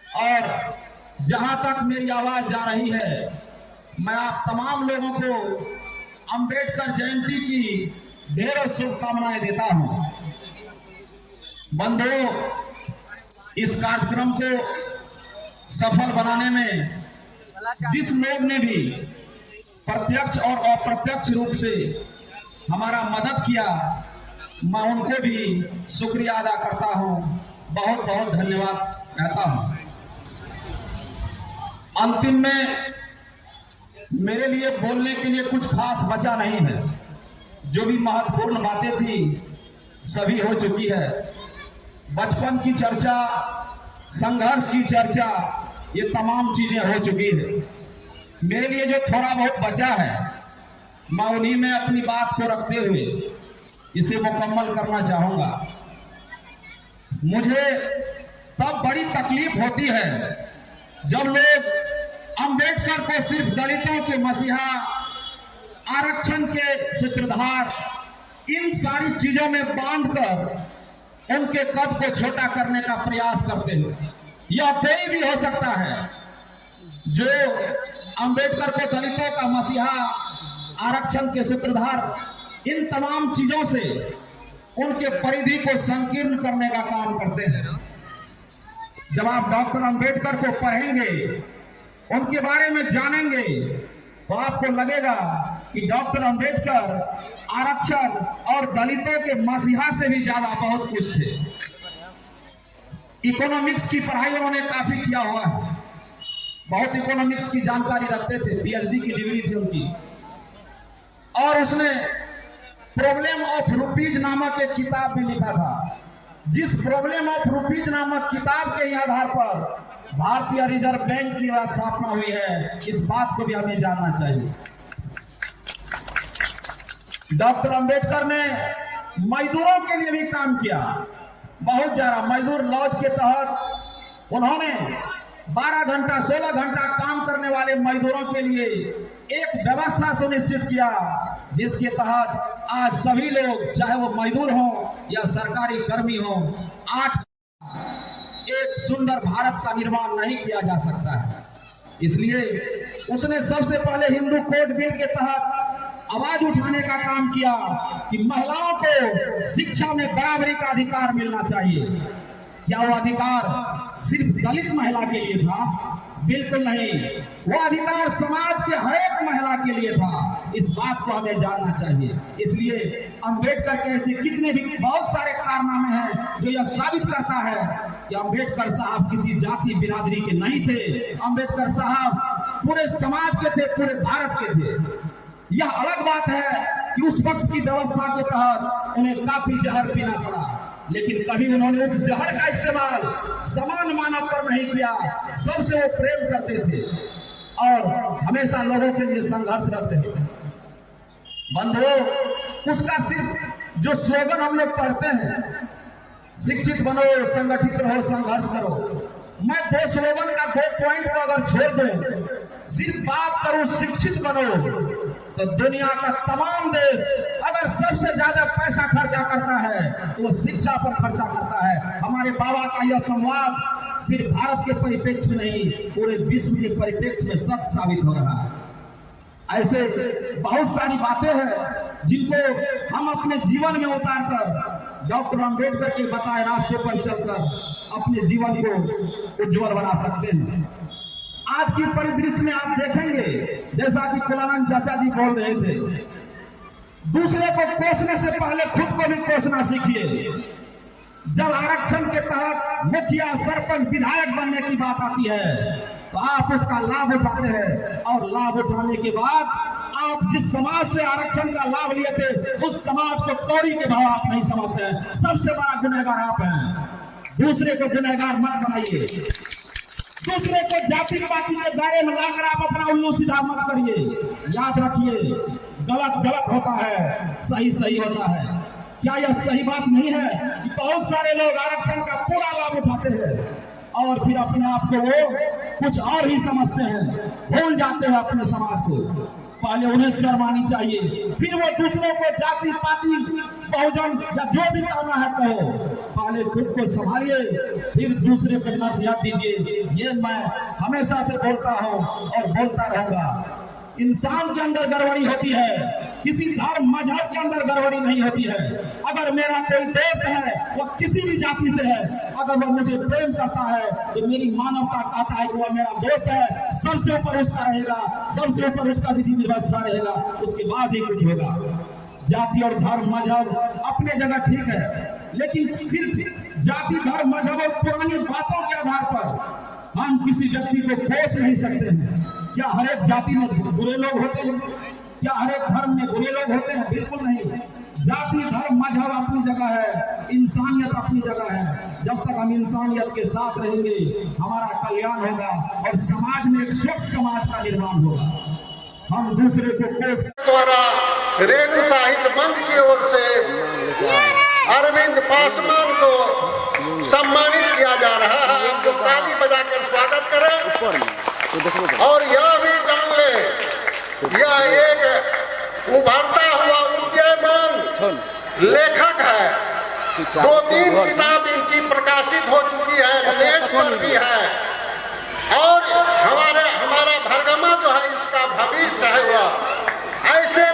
और जहां तक मेरी आवाज जा रही है, मैं आप तमाम लोगों को अंबेडकर जयंती की ढेरों शुभकामनाएं देता हूं। बंधुओं, इस कार्यक्रम को सफल बनाने में जिस लोग ने भी प्रत्यक्ष और अप्रत्यक्ष रूप से हमारा मदद किया, मैं उनको भी शुक्रिया अदा करता हूं, बहुत बहुत धन्यवाद कहता हूं। अंतिम में मेरे लिए बोलने के लिए कुछ खास बचा नहीं है। जो भी महत्वपूर्ण बातें थी सभी हो चुकी है। बचपन की चर्चा, संघर्ष की चर्चा, ये तमाम चीजें हो चुकी है। मेरे लिए जो थोड़ा बहुत बचा है, मैं उन्हीं में अपनी बात को रखते हुए इसे मुकम्मल करना चाहूंगा। मुझे तब बड़ी तकलीफ होती है जब लोग अंबेडकर को सिर्फ दलितों के मसीहा, आरक्षण के सूत्रधार, इन सारी चीजों में बांधकर उनके कद को छोटा करने का प्रयास करते हैं। यह कोई भी हो सकता है जो अंबेडकर को दलितों का मसीहा, आरक्षण के सूत्रधार, इन तमाम चीजों से उनके परिधि को संकीर्ण करने का काम करते हैं। जब आप डॉक्टर अंबेडकर को पढ़ेंगे, उनके बारे में जानेंगे, तो आपको लगेगा कि डॉक्टर अंबेडकर आरक्षण और दलितों के मसीहा से भी ज्यादा बहुत कुछ थे। इकोनॉमिक्स की पढ़ाई उन्होंने काफी किया हुआ है, बहुत इकोनॉमिक्स की जानकारी रखते थे, पीएचडी की डिग्री थी उनकी। और उसने प्रॉब्लम ऑफ रुपीज नामक एक किताब भी लिखा था। जिस प्रॉब्लम ऑफ रूपीज नामक किताब के ही आधार पर भारतीय रिजर्व बैंक की स्थापना हुई है, इस बात को भी हमें जानना चाहिए। डॉक्टर अंबेडकर ने मजदूरों के लिए भी काम किया, बहुत ज्यादा। मजदूर लॉज के तहत उन्होंने 12 घंटा 16 घंटा काम करने वाले मजदूरों के लिए एक व्यवस्था सुनिश्चित किया, जिसके तहत आज सभी लोग, चाहे वो मजदूर हों या सरकारी कर्मी हों, 8 एक सुंदर भारत का निर्माण नहीं किया जा सकता है। इसलिए उसने सबसे पहले हिंदू कोड बिल के तहत आवाज उठाने का काम किया कि महिलाओं को शिक्षा में बराबरी का अधिकार मिलना चाहिए। क्या वो अधिकार सिर्फ दलित महिला के लिए था? बिल्कुल नहीं, वो अधिकार समाज के हर एक महिला के लिए था। इस बात को हमें जानना चाहिए। इसलिए अंबेडकर के ऐसे कितने भी बहुत सारे कारनामे हैं जो यह साबित करता है कि अंबेडकर साहब किसी जाति बिरादरी के नहीं थे। अंबेडकर साहब पूरे समाज के थे, पूरे भारत के थे। यह अलग बात है कि उस वक्त की व्यवस्था के तहत उन्हें काफी जहर पीना पड़ा, लेकिन कभी उन्होंने उस जहर का इस्तेमाल समान मानव पर नहीं किया। सबसे वो प्रेम करते थे और हमेशा लोगों के लिए संघर्षरत थे। बंधुओं, उसका सिर्फ जो स्लोगन हम लोग पढ़ते हैं, शिक्षित बनो, संगठित रहो, संघर्ष करो, मैं 2 स्लोगन का 2 पॉइंट को अगर छोड़ दूं, सिर्फ बात करूं शिक्षित बनो, तो दुनिया का तमाम देश अगर सबसे ज्यादा पैसा खर्चा करता है तो वो शिक्षा पर खर्चा करता है। हमारे बाबा का यह संवाद सिर्फ भारत के परिप्रेक्ष्य में नहीं, पूरे विश्व के परिप्रेक्ष्य में सत्य साबित हो रहा है। ऐसे बहुत सारी बातें हैं जिनको हम अपने जीवन में उतारकर डॉक्टर अंबेडकर के बताए रास्ते पर चलकर अपने जीवन को उज्जवल बना सकते हैं। आज की परिदृश्य में आप देखेंगे, जैसा कि कुलानंद चाचा जी बोल रहे थे, दूसरे को कोसने से पहले खुद को भी कोसना सीखिए। जब आरक्षण के तहत मुखिया, सरपंच, विधायक बनने की बात आती है तो आप उसका लाभ उठाते हैं, और लाभ उठाने के बाद आप जिस समाज से आरक्षण का लाभ लिए थे उस समाज को कौड़ी के भाव आप नहीं समझते हैं। सबसे बड़ा गुनहगार आप हैं। दूसरे को गुनहगार मत बनाइए, दूसरे को जाति पाति के दायरे में लाकर आप अपना उल्लू सीधा मत करिए। याद रखिए, गलत गलत होता है, सही सही होता है। क्या यह सही बात नहीं है कि बहुत सारे लोग आरक्षण का पूरा लाभ उठाते हैं और फिर अपने आप को वो कुछ और ही समझते हैं, भूल जाते हैं अपने समाज को। पहले उन्हें शर्म आनी चाहिए, फिर वो दूसरों को जाति पाति, बहुजन या जो भी कहना है कहो। पहले खुद को संभालिए, फिर दूसरे को नसीहत दीजिए। ये मैं हमेशा से बोलता हूँ और बोलता रहूंगा। इंसान के अंदर गड़बड़ी होती है, किसी धर्म मजहब के अंदर गड़बड़ी नहीं होती है। अगर मेरा कोई दोस्त है, वो किसी भी जाति से है, अगर वो मुझे प्रेम करता है तो मेरी मानवता कहता है कि वह मेरा दोस्त है। सबसे ऊपर उसका रहेगा, सबसे ऊपर उसका विधि व्यवस्था रहेगा, उसके बाद ही कुछ होगा। जाति और धर्म मजहब अपने जगह ठीक है, लेकिन सिर्फ जाति धर्म मजहब और पुरानी बातों के आधार पर हम किसी व्यक्ति को कोस नहीं सकते हैं। क्या हर एक जाति में बुरे लोग होते हैं? क्या हर एक धर्म में बुरे लोग होते हैं? बिल्कुल नहीं। जाति धर्म मजहब अपनी जगह है, इंसानियत अपनी जगह है। जब तक हम इंसानियत के साथ रहेंगे हमारा कल्याण होगा और समाज में एक स्वच्छ समाज का निर्माण होगा। हम दूसरे को कोस द्वारा रेणु साहित्य मंच की ओर से अरविंद पासवान को सम्मानित किया जा रहा है। आपको ताली बजाकर स्वागत करें और यह भी जान ले, यह एक उभरता हुआ उद्यमन लेखक है। 2-3 किताब इनकी प्रकाशित हो चुकी है, नेट पर भी है, और हमारा भरगमा जो है इसका भविष्य है। वह ऐसे